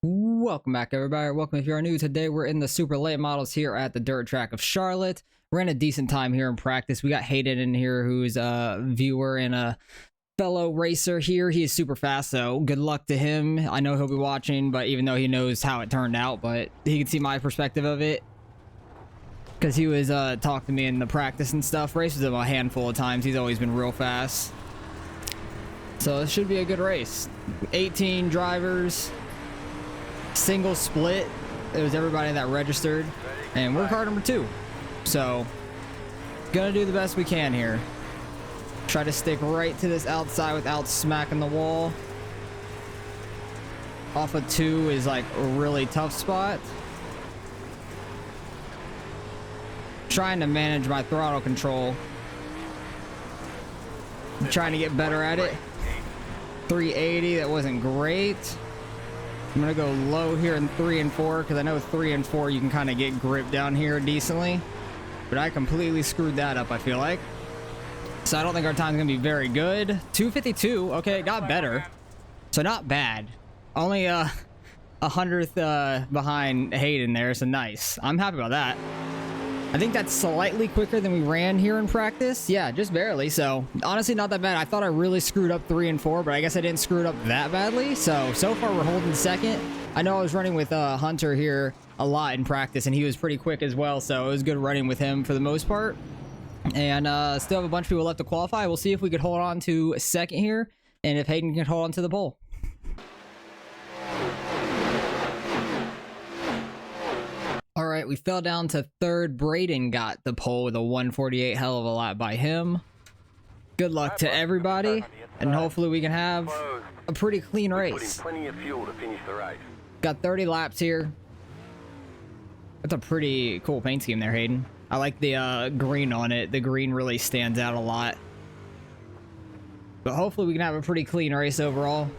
Welcome back, everybody. Welcome if you are new. Today we're in the super late models here at the dirt track of Charlotte. Ran a decent time here in practice. We got Hayden in here, who's a viewer and a fellow racer here. He is super fast, so good luck to him. I know he'll be watching, but even though he knows how it turned out, but he can see my perspective of it because he was talking to me in the practice and stuff. Races him a handful of times. He's always been real fast, so it should be a good race. 18 drivers. Single split. It was everybody that registered, and we're car number 2, so gonna do the best we can here. Try to stick right to this outside without smacking the wall. Off of 2 is like a really tough spot. Trying to manage my throttle control. I'm trying to get better at it. 380, that wasn't great. I'm gonna go low here in 3 and 4 because I know 3 and 4 you can kind of get grip down here decently, but I completely screwed that up, I feel like. So I don't think our time's gonna be very good. 252. Okay, it got better, so not bad. Only a 100th behind Hayden there, so nice. I'm happy about that. I think that's slightly quicker than we ran here in practice. Yeah, just barely. So honestly, not that bad. I thought I really screwed up 3 and 4, but I guess I didn't screw it up that badly. So far we're holding second. I know I was running with Hunter here a lot in practice, and he was pretty quick as well. So it was good running with him for the most part. And still have a bunch of people left to qualify. We'll see if we could hold on to second here, and if Hayden can hold on to the pole. All right, we fell down to 3rd. Braden got the pole with a 148, hell of a lap by him. Good luck to everybody, and hopefully we can have a pretty clean race. Got 30 laps here. That's a pretty cool paint scheme there, Hayden. I like the green on it. The green really stands out a lot. But hopefully we can have a pretty clean race overall.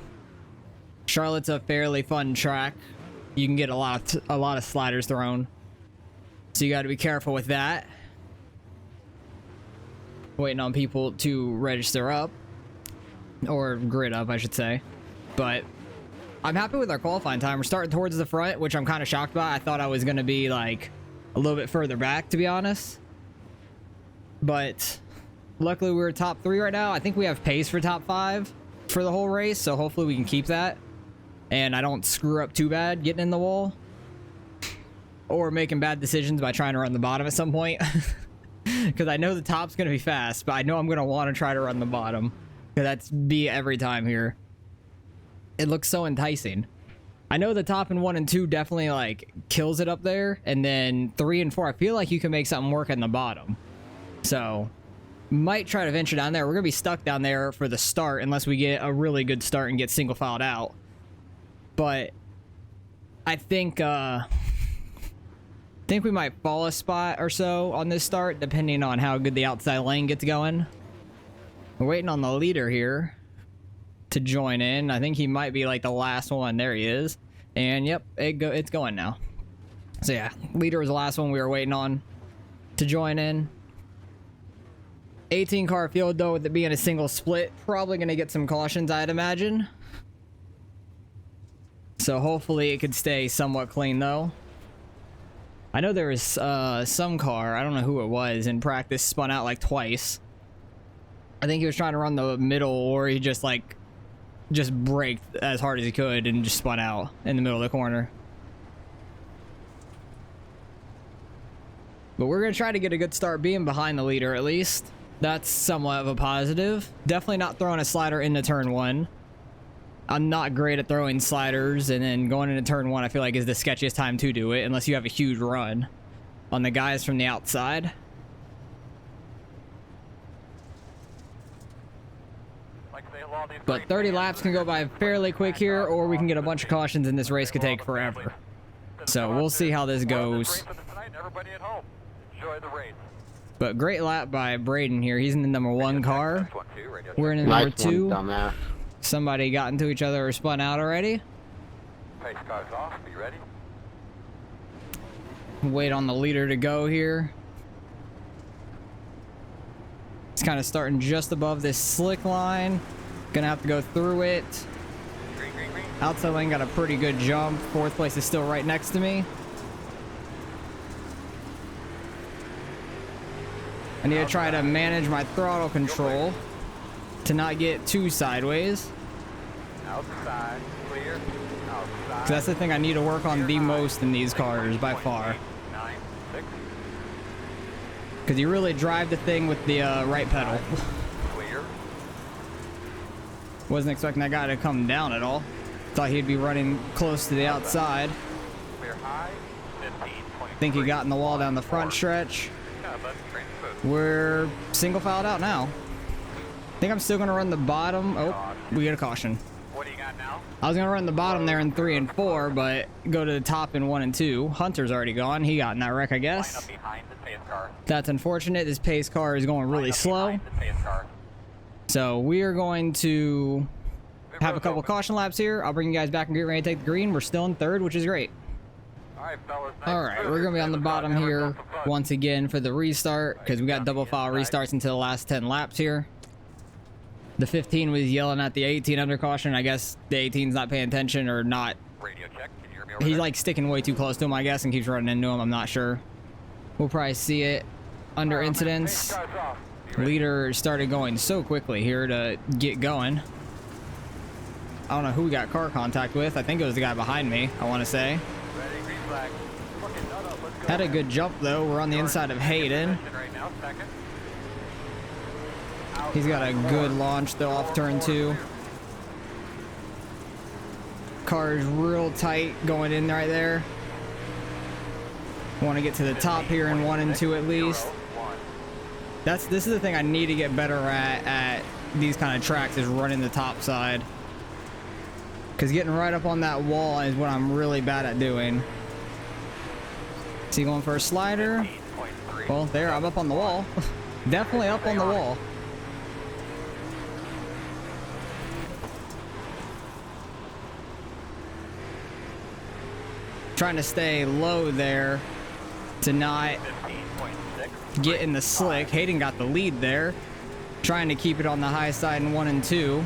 Charlotte's a fairly fun track. You can get a lot of sliders thrown, so you got to be careful with that. Waiting on people to register up, or grid up, I should say. But I'm happy with our qualifying time. We're starting towards the front, which I'm kind of shocked by. I thought I was going to be like a little bit further back, to be honest. But luckily we're top 3 right now. I think we have pace for top 5 for the whole race, so hopefully we can keep that. And I don't screw up too bad getting in the wall or making bad decisions by trying to run the bottom at some point. Because I know the top's going to be fast, but I know I'm going to want to try to run the bottom, because that's B every time here. It looks so enticing. I know the top in 1 and 2 definitely like kills it up there, and then 3 and 4 I feel like you can make something work in the bottom. So might try to venture down there. We're going to be stuck down there for the start unless we get a really good start and get single filed out. But I think we might fall a spot or so on this start, depending on how good the outside lane gets going. We're waiting on the leader here to join in. I think he might be like the last one. There he is. And yep, it's going now. So yeah, leader was the last one we were waiting on to join in. 18 car field though, with it being a single split, probably going to get some cautions, I'd imagine. So hopefully it could stay somewhat clean though. I know there was some car, I don't know who it was, in practice spun out like twice. I think he was trying to run the middle, or he just braked as hard as he could and just spun out in the middle of the corner. But we're going to try to get a good start being behind the leader at least. That's somewhat of a positive. Definitely not throwing a slider into turn 1. I'm not great at throwing sliders, and then going into turn 1 I feel like is the sketchiest time to do it, unless you have a huge run on the guys from the outside. But 30 laps can go by fairly quick here, or we can get a bunch of cautions and this race could take forever. So we'll see how this goes. But great lap by Braden here. He's in the number 1 car. We're in the number 2. Somebody got into each other or spun out already. Pace cars off. Be ready. Wait on the leader to go here. It's kind of starting just above this slick line. Gonna have to go through it. Green, green, green. Outside lane got a pretty good jump. Fourth place is still right next to me. I need to try to manage my throttle control to not get too sideways. Outside, clear. Outside. 'Cause that's the thing I need to work on the most in these cars by far. 9, 6. Because you really drive the thing with the right pedal. Clear. Wasn't expecting that guy to come down at all. Thought he'd be running close to the outside. Clear high. 15.3. Think he got in the wall down the front stretch. Yeah, that's train food. We're single filed out now. Think I'm still gonna run the bottom. Oh, we get a caution. What do you got now? I was gonna run the bottom there in 3 and 4, but go to the top in 1 and 2. Hunter's already gone. He got in that wreck, I Line guess. up behind the pace car. That's unfortunate. This pace car is going really Line up slow. behind the pace car. So we are going to have a couple caution laps here. I'll bring you guys back and get ready to take the green. We're still in 3rd, which is great. All right, fellas. All right, we're gonna be on the bottom here once again for the restart because we got double file restarts into the last 10 laps here. The 15 was yelling at the 18 under caution. I guess the 18's not paying attention or not. Radio check. Can you hear me over He's there? like sticking way too close to him, I guess, and keeps running into him. I'm not sure. We'll probably see it under incidents. Pace car's off. You ready? Leader started going so quickly here to get going. I don't know who we got car contact with. I think it was the guy behind me, I want to say. Ready, green flag. Looking, no, let's go. Had a good jump, though. We're on the inside of Hayden. Position right now, second. He's got a good launch, though, off turn 2. Car is real tight going in right there. Want to get to the top here in 1 and 2 at least. 1. This is the thing I need to get better at these kind of tracks is running the top side. Because getting right up on that wall is what I'm really bad at doing. Is he going for a slider? 8.3. Well, there, I'm up on the wall. Definitely up on the wall. Trying to stay low there to not 15.6. get in the slick. Hayden got the lead there. Trying to keep it on the high side in 1 and 2.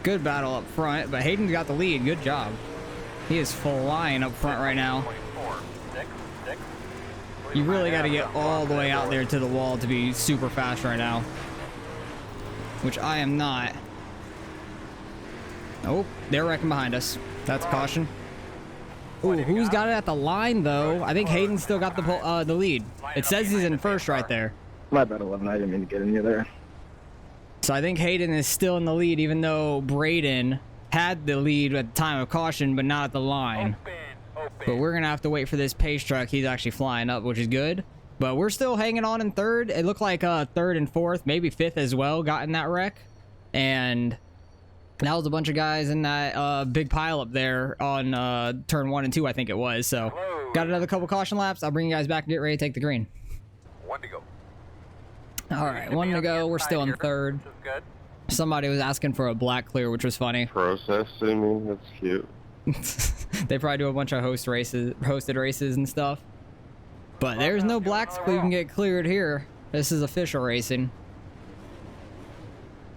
Good battle up front, but Hayden got the lead. Good job. He is flying up front right now. 15.4. 6, 6. You really got to get all the way out there to the wall to be super fast right now. Which I am not. Oh, they're wrecking behind us. That's a caution. Ooh, who's got it at the line, though? I think Hayden still got the lead. It says he's in first right there. My bad, 11. I didn't mean to get in you there. So I think Hayden is still in the lead, even though Braden had the lead at the time of caution, but not at the line. Open. But we're going to have to wait for this pace truck. He's actually flying up, which is good. But we're still hanging on in 3rd. It looked like 3rd and 4th, maybe 5th as well, got in that wreck. And that was a bunch of guys in that big pile up there on turn 1 and 2, I think it was. So got another couple caution laps. I'll bring you guys back and get ready to take the green. 1 to go. All right, 1 to go. We're still in 3rd. This is good. Somebody was asking for a black clear, which was funny. Processing me? That's cute. They probably do a bunch of hosted races and stuff. But there's no blacks we can get cleared here. This is official racing.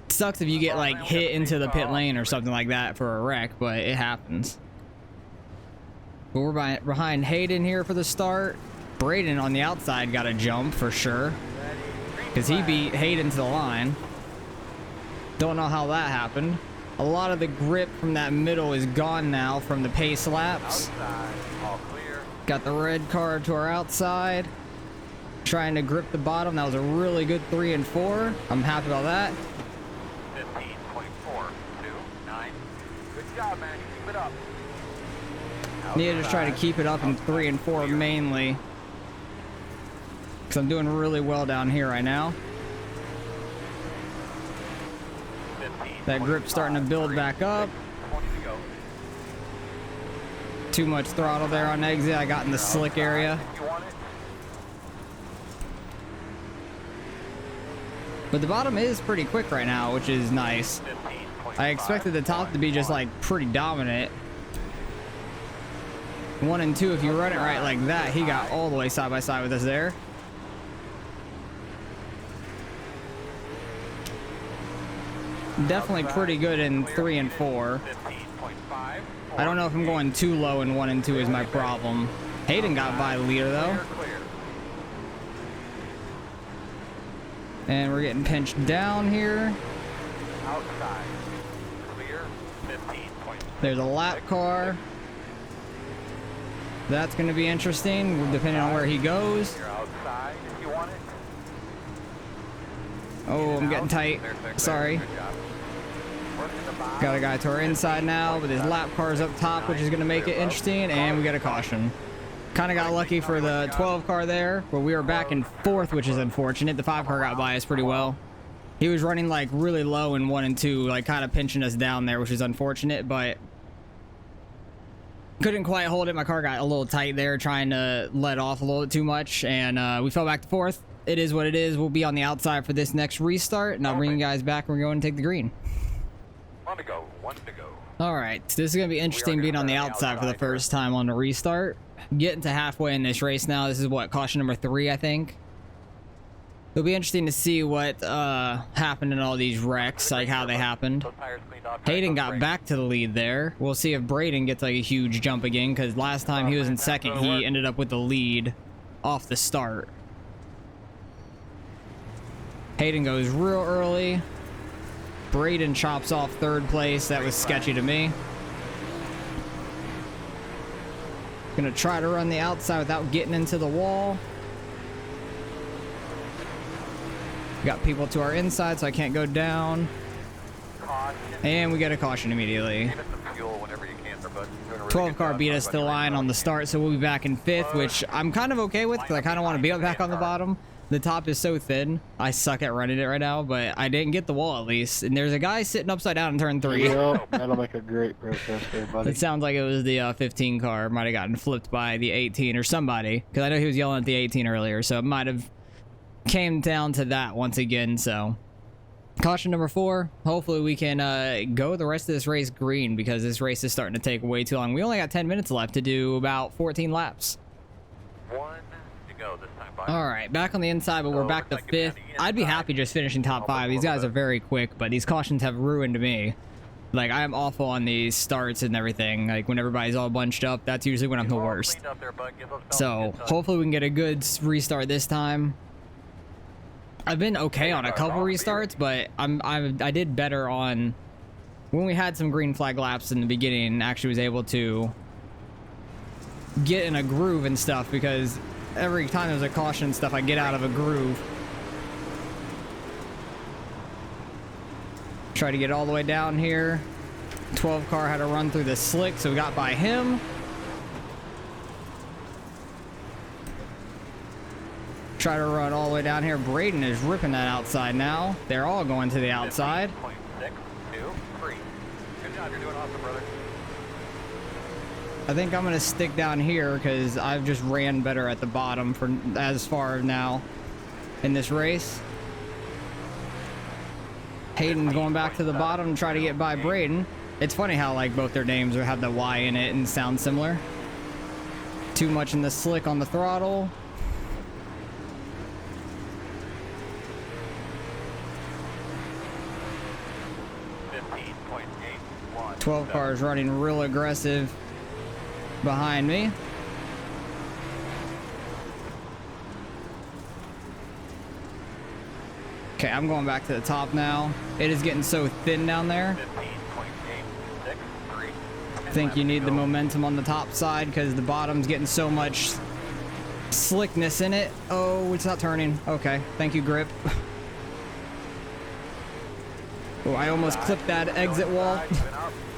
Sucks if you get like hit into the pit lane or something like that for a wreck, but it happens. But we're behind Hayden here for the start. Braden on the outside got a jump for sure, because he beat Hayden to the line. Don't know how that happened. A lot of the grip from that middle is gone now from the pace laps. Outside. All clear. Got the red car to our outside. Trying to grip the bottom. That was a really good 3 and 4. I'm happy about that. 15.4. 2, 9. Good job, man. Keep it up. Need to just try to keep it up in 3 and 4 mainly, because I'm doing really well down here right now. That grip's starting to build back up. 20 to go. Too much throttle there on exit. I got in the slick area. You want it? But the bottom is pretty quick right now, which is nice. 15.5. I expected the top to be just like pretty dominant. 1 and 2, if you run it right like that, he got all the way side by side with us there. Definitely pretty good in 3 and 4. 15.5. I don't know if I'm going too low in 1 and 2 is my problem. Hayden got by the leader though. Clear. And we're getting pinched down here. Outside. Clear. 15.6. There's a lap car. That's going to be interesting, depending on where he goes. You're outside if you want it. Oh, I'm getting tight. Sorry. Good job. Working the bottom. Got a guy to our inside now, with his lap cars up top, which is going to make it interesting, and we got a caution. Kind of got lucky for the 12 car there, but we were back in 4th, which is unfortunate. The 5 car got by us pretty well. He was running like really low in 1 and 2, like kind of pinching us down there, which is unfortunate, but couldn't quite hold it. My car got a little tight there, trying to let off a little bit too much, and we fell back to 4th. It is what it is. We'll be on the outside for this next restart, and I'll bring you guys back when we're going to take the green. One to go. One to go. All right, this is going to be interesting being on the outside for the first time on the restart. Getting to halfway in this race now. This is what, caution number 3, I think. It'll be interesting to see what happened in all these wrecks, like how they happened. Those tires cleaned off. Hayden got back to the lead there. We'll see if Braden gets like a huge jump again, because last time he was in 2nd, he ended up with the lead off the start. Hayden goes real early. Braden chops off 3rd place. That was sketchy to me. Gonna try to run the outside without getting into the wall. Got people to our inside, so I can't go down. Caution. And we get a caution immediately. Give us some fuel whenever you can, but doing a really 12 good car job beat us to the line on the start, so we'll be back in 5th, which I'm kind of okay with, because I kind of want to be up back on the bottom. The top is so thin. I suck at running it right now, but I didn't get the wall at least. And there's a guy sitting upside down in turn 3. Yep, that'll make a great protest there, buddy. It sounds like it was the 15 car. Might have gotten flipped by the 18 or somebody, because I know he was yelling at the 18 earlier, so it might have came down to that once again. So caution number 4. Hopefully we can go the rest of this race green, because this race is starting to take way too long. We only got 10 minutes left to do about 14 laps. 1 to go this time. Bye. All right, back on the inside, but we're back to 5th. I'd be happy just finishing top 5. These guys are very quick, but these cautions have ruined me. Like, I am awful on these starts and everything. Like, when everybody's all bunched up, that's usually when I'm the worst. So hopefully we can get a good restart this time. I've been okay on a couple restarts, but I did better on when we had some green flag laps in the beginning, and actually was able to get in a groove and stuff, because every time there's a caution and stuff, I get out of a groove. Try to get all the way down here. 12 car had to run through the slick, so we got by him. Try to run all the way down here. Braden is ripping that outside now. They're all going to the outside. 6, 2, 3. Good job. You're doing awesome, brother. I think I'm going to stick down here, because I've just ran better at the bottom for as far now in this race. Hayden's going back to the bottom to try to get by Braden. It's funny how like both their names have the Y in it and sound similar. Too much in the slick on the throttle. .81. 12 cars running real aggressive behind me. Okay, I'm going back to the top now. It is getting so thin down there. 15.863. I think you need the momentum on the top side, because the bottom's getting so much slickness in it. Oh, it's not turning. Okay, thank you, grip. Oh, I almost clipped that exit wall.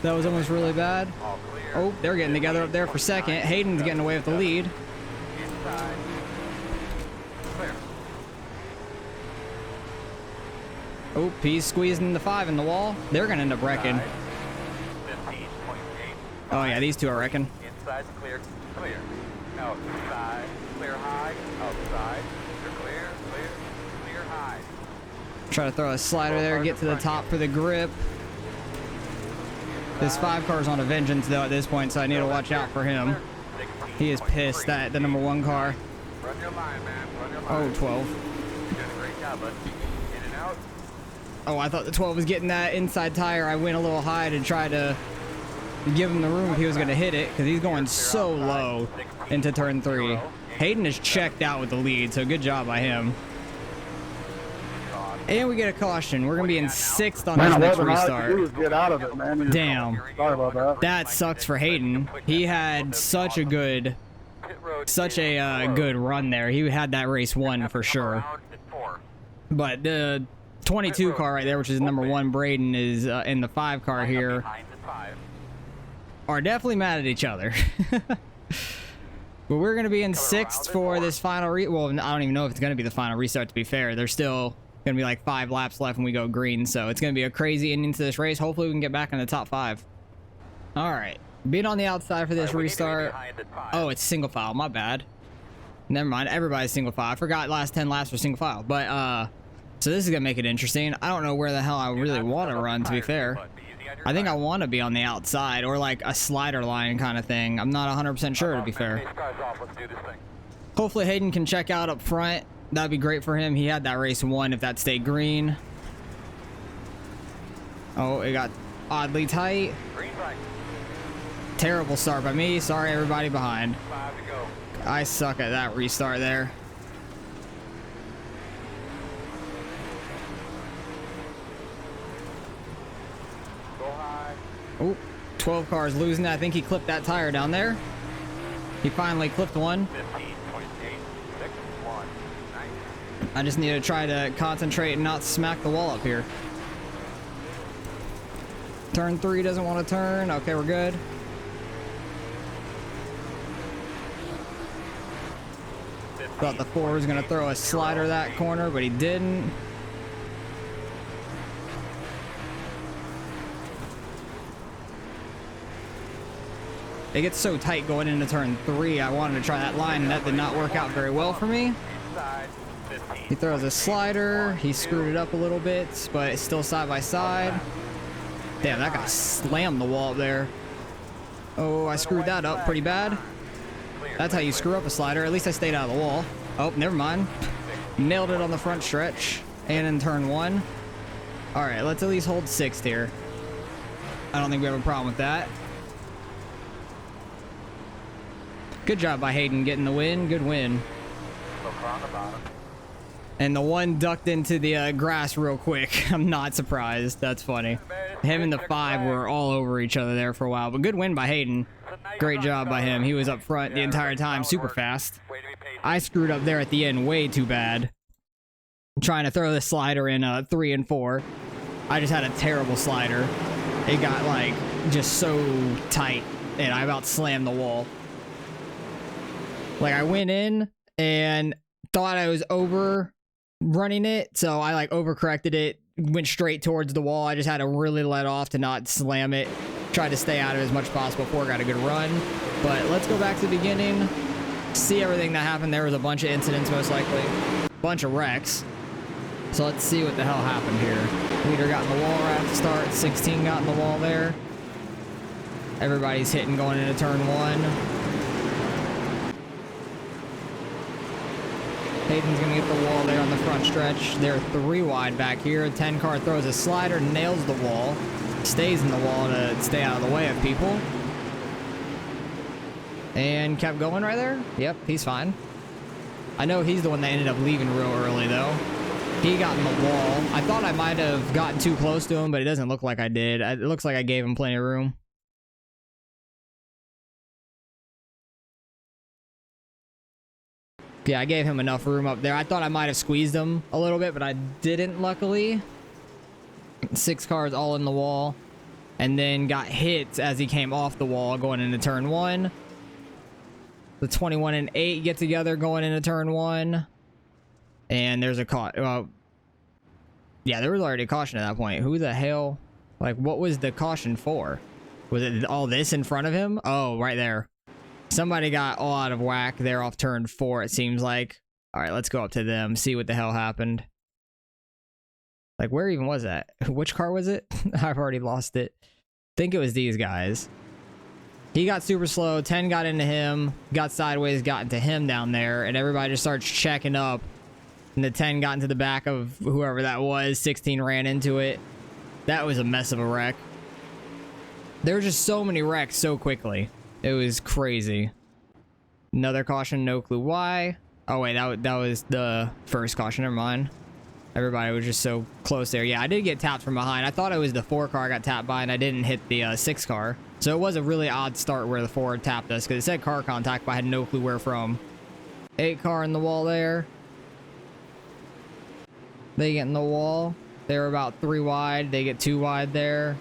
That was almost really bad. Oh, they're getting together up there for 2nd. Hayden's getting away with the lead. Inside. Clear. Oh, he's squeezing the 5 in the wall. They're going to end up wrecking. 15.8. Oh, yeah, these two are wrecking. Inside's clear. Clear. Outside. Clear high. Outside. You're clear. Clear. Clear high. Try to throw a slider there, get to the top for the grip. This 5 car's on a vengeance though at this point, so I need to watch out for him. He is pissed at the number 1 car. Run your line, man. Run your Oh, line. 12. You're doing a great job, bud. In and out. Oh, I thought the 12 was getting that inside tire. I went a little high to try to give him the room if he was going to hit it, because he's going so low into turn 3. Hayden is checked out with the lead, so good job by him. And we get a caution. We're going to be in 6th on this next restart. Get out of it, man. Damn. Sorry about that. That sucks for Hayden. He had such a good run there. He had that race won for sure. But the 22 car right there, which is number 1, Braden, is in the 5 car here, are definitely mad at each other. But we're going to be in 6th for this final well, I don't even know if it's going to be the final restart, to be fair. There's still going to be like 5 laps left when we go green, so it's going to be a crazy ending to this race. Hopefully we can get back in the top 5. All right. Being on the outside for this restart. Oh, it's single file. My bad. Never mind. Everybody's single file. I forgot last 10 laps were single file. But, so this is going to make it interesting. I don't know where the hell I really want to run, to be fair. I think I want to be on the outside or like a slider line kind of thing. I'm not 100% sure, to be fair. Hopefully Hayden can check out up front. That'd be great for him. He had that race won if that stayed green. Oh, it got oddly tight. Terrible start by me. Sorry, everybody behind. I suck at that restart there. Oh, 12 cars losing. I think he clipped that tire down there. He finally clipped one. I just need to try to concentrate and not smack the wall up here. Turn 3 doesn't want to turn. Okay, we're good. Thought the 4 was going to throw a slider that corner, but he didn't. It gets so tight going into turn 3. I wanted to try that line, and that did not work out very well for me. He throws a slider. He screwed it up a little bit, but it's still side by side. Damn, that guy slammed the wall up there. Oh, I screwed that up pretty bad. That's how you screw up a slider. At least I stayed out of the wall. Oh, never mind. Nailed it on the front stretch and in turn 1. All right, let's at least hold 6th here. I don't think we have a problem with that. Good job by Hayden getting the win. Good win. And the 1 ducked into the grass real quick. I'm not surprised. That's funny. Him and the 5 were all over each other there for a while. But good win by Hayden. Great job by him. He was up front the entire time. Super fast. I screwed up there at the end way too bad. I'm trying to throw the slider in 3 and 4. I just had a terrible slider. It got like just so tight. And I about slammed the wall. Like I went in and thought I was over running it, so I like overcorrected it, went straight towards the wall. I just had to really let off to not slam it. Tried to stay out of it as much as possible before I got a good run. But let's go back to the beginning, see everything that happened. There was a bunch of incidents, most likely. Bunch of wrecks. So let's see what the hell happened here. Leader got in the wall right at the start. 16 got in the wall there. Everybody's hitting going into turn 1. Hayden's going to get the wall there on the front stretch. They're 3 wide back here. 10 car throws a slider, nails the wall. Stays in the wall to stay out of the way of people. And kept going right there. Yep, he's fine. I know he's the one that ended up leaving real early, though. He got in the wall. I thought I might have gotten too close to him, but it doesn't look like I did. It looks like I gave him plenty of room. Yeah, I gave him enough room up there. I thought I might have squeezed him a little bit, but I didn't, luckily. 6 cars all in the wall. And then got hit as he came off the wall going into turn 1. The 21 and 8 get together going into turn 1. And there's a caution. Yeah, there was already a caution at that point. Who the hell? Like, what was the caution for? Was it all this in front of him? Oh, right there. Somebody got all out of whack there off turn 4, it seems like. All right, let's go up to them, see what the hell happened. Like, where even was that? Which car was it? I've already lost it. I think it was these guys. He got super slow. 10 got into him, got sideways, got into him down there, and everybody just starts checking up And the 10 got into the back of whoever that was. 16 ran into it. That was a mess of a wreck. There were just so many wrecks so quickly. It was crazy. Another caution, no clue why. Oh wait, that was the first caution, never mind. Everybody was just so close there. Yeah, I did get tapped from behind. I thought it was the 4 car I got tapped by, and I didn't hit the 6 car. So it was a really odd start where the 4 tapped us, because it said car contact, but I had no clue where from. 8 car in the wall there. They get in the wall. They were about 3 wide. They get 2 wide there.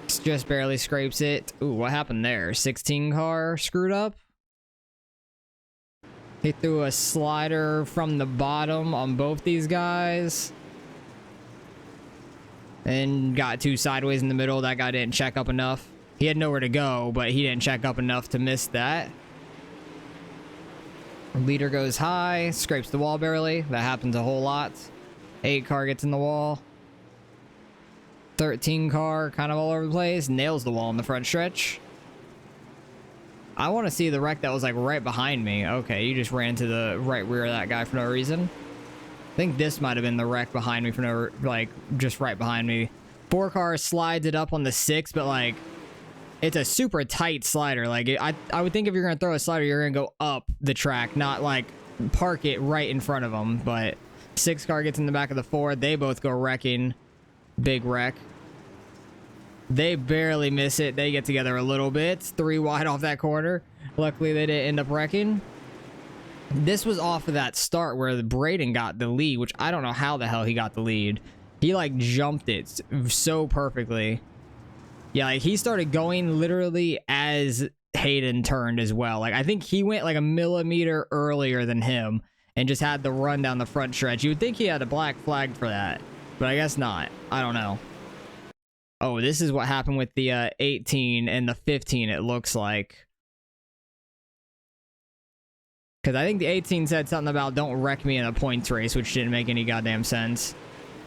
Just barely scrapes it. Ooh, what happened there? 16 car screwed up. He threw a slider from the bottom on both these guys. And got 2 sideways in the middle. That guy didn't check up enough. He had nowhere to go, but he didn't check up enough to miss that. Leader goes high, scrapes the wall barely. That happens a whole lot. 8 car gets in the wall. 13 car kind of all over the place. Nails the wall in the front stretch. I want to see the wreck that was like right behind me. Okay, you just ran to the right rear of that guy for no reason. I think this might have been the wreck behind me for no, like, just right behind me. 4 car slides it up on the 6, but like, it's a super tight slider. Like, I would think if you're going to throw a slider, you're going to go up the track, not like park it right in front of them. But 6 car gets in the back of the 4. They both go wrecking. Big wreck. They barely miss it. They get together a little bit. 3 wide off that corner. Luckily, they didn't end up wrecking. This was off of that start where the Braden got the lead, which I don't know how the hell he got the lead. He, like, jumped it so perfectly. Yeah, like, he started going literally as Hayden turned as well. Like, I think he went, like, a millimeter earlier than him and just had the run down the front stretch. You would think he had a black flag for that, but I guess not. I don't know. Oh, this is what happened with the 18 and the 15, it looks like. Because I think the 18 said something about don't wreck me in a points race, which didn't make any goddamn sense.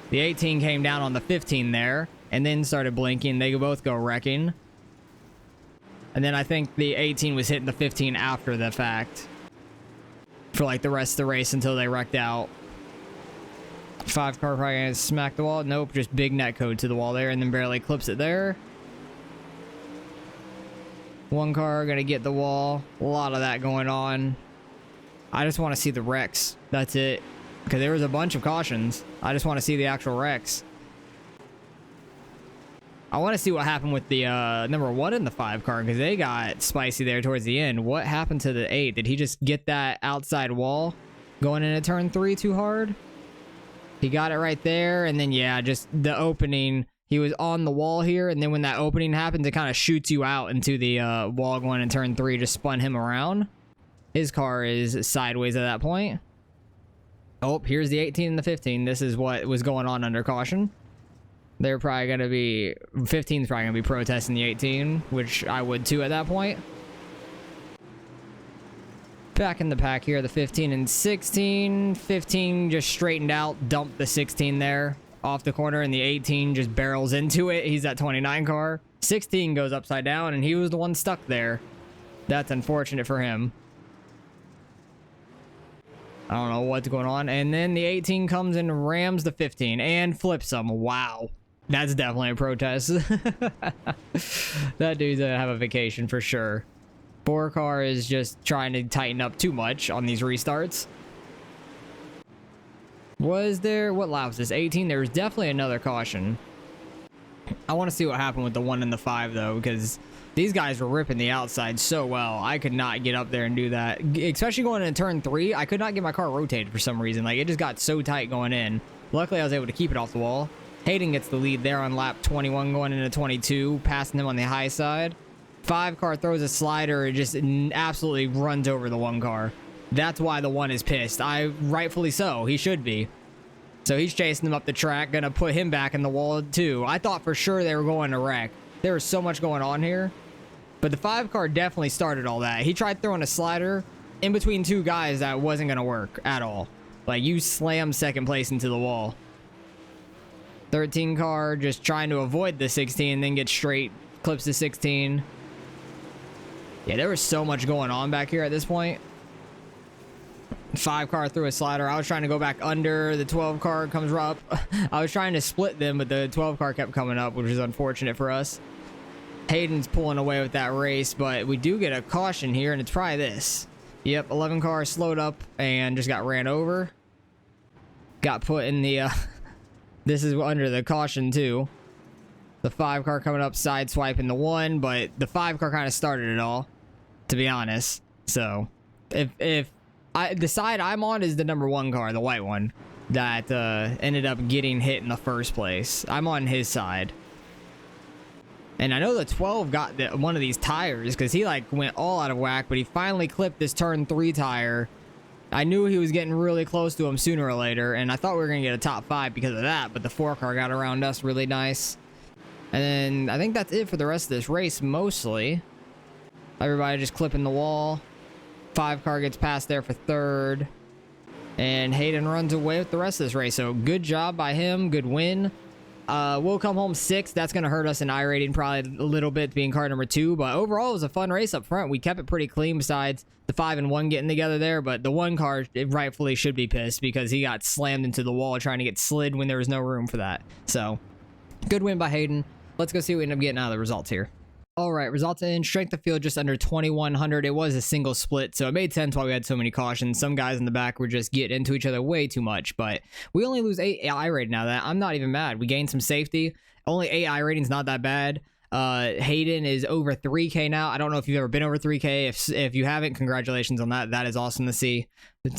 The 18 came down on the 15 there, and then started blinking. They both go wrecking. And then I think the 18 was hitting the 15 after the fact. For like the rest of the race until they wrecked out. 5 car probably gonna smack the wall. Nope, just big net code to the wall there and then barely clips it there. 1 car gonna get the wall. A lot of that going on. I just want to see the wrecks. That's it. Because there was a bunch of cautions. I just want to see the actual wrecks. I want to see what happened with the number 1 in the 5 car, because they got spicy there towards the end. What happened to the 8? Did he just get that outside wall going into turn 3 too hard? He got it right there, and then, yeah, just the opening. He was on the wall here, and then when that opening happens, it kind of shoots you out into the wall going in turn 3, just spun him around. His car is sideways at that point. Oh, here's the 18 and the 15. This is what was going on under caution. They're probably going to be... 15's probably going to be protesting the 18, which I would too at that point. Back in the pack here, the 15 and 16. 15 just straightened out, dumped the 16 there off the corner, and the 18 just barrels into it. He's that 29 car. 16 goes upside down, and he was the one stuck there. That's unfortunate for him. I don't know what's going on. And then the 18 comes and rams the 15 and flips him. Wow. That's definitely a protest. That dude's gonna have a vacation for sure. 4 car is just trying to tighten up too much on these restarts. Was there... What lap was this? 18? There was definitely another caution. I want to see what happened with the 1 and the 5, though, because these guys were ripping the outside so well. I could not get up there and do that. Especially going into turn 3, I could not get my car rotated for some reason. Like, it just got so tight going in. Luckily, I was able to keep it off the wall. Hayden gets the lead there on lap 21 going into 22, passing him on the high side. 5 car throws a slider, it just absolutely runs over the 1 car. That's why the 1 is pissed. Rightfully so, he should be. So he's chasing him up the track, gonna put him back in the wall too. I thought for sure they were going to wreck. There was so much going on here. But the 5 car definitely started all that. He tried throwing a slider in between 2 guys that wasn't gonna work at all. Like, you slam 2nd place into the wall. 13 car just trying to avoid the 16 and then get straight, clips the 16. Yeah, there was so much going on back here at this point. 5 car through a slider. I was trying to go back under. The 12 car comes up. I was trying to split them, but the 12 car kept coming up, which is unfortunate for us. Hayden's pulling away with that race, but we do get a caution here, and it's probably this. Yep, 11 cars slowed up and just got ran over. Got put in the, this is under the caution too. The 5 car coming up, side swiping the 1, but the 5 car kind of started it all, to be honest. So, the side I'm on is the number 1 car, the white one, that ended up getting hit in the first place. I'm on his side. And I know the 12 got one of these tires because he like went all out of whack, but he finally clipped this turn 3 tire. I knew he was getting really close to him sooner or later, and I thought we were going to get a top 5 because of that, but the 4 car got around us really nice. And then I think that's it for the rest of this race, mostly. Everybody just clipping the wall. 5 car gets past there for 3rd. And Hayden runs away with the rest of this race, so good job by him, good win. We'll come home 6th. That's going to hurt us in iRating probably a little bit being car number 2. But overall, it was a fun race up front. We kept it pretty clean besides the 5 and 1 getting together there. But the 1 car rightfully should be pissed because he got slammed into the wall trying to get slid when there was no room for that. So, good win by Hayden. Let's go see what we end up getting out of the results here. All right, results in strength of field just under 2100. It was a single split, so it made sense why we had so many cautions. Some guys in the back were just getting into each other way too much, but we only lose 8 I rating now. That I'm not even mad. We gained some safety. Only 8 I rating's not that bad. Hayden is over 3K now. I don't know if you've ever been over 3K. If you haven't, congratulations on that. That is awesome to see.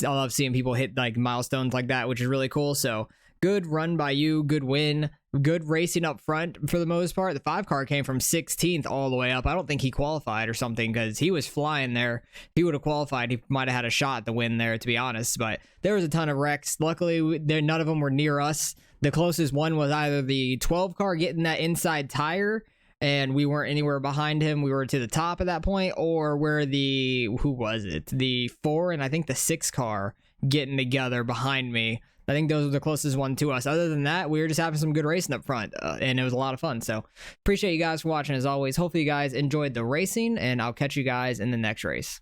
I love seeing people hit like milestones like that, which is really cool. So good run by you. Good win. Good racing up front for the most part. The 5 car came from 16th all the way up. I don't think he qualified or something because he was flying there. If he would have qualified, he might have had a shot at the win there, to be honest. But there was a ton of wrecks. Luckily, none of them were near us. The closest one was either the 12 car getting that inside tire, and we weren't anywhere behind him. We were to the top at that point, or where the, who was it? The 4 and I think the 6 car getting together behind me. I think those were the closest one to us. Other than that, we were just having some good racing up front, and it was a lot of fun. So appreciate you guys for watching as always. Hopefully you guys enjoyed the racing, and I'll catch you guys in the next race.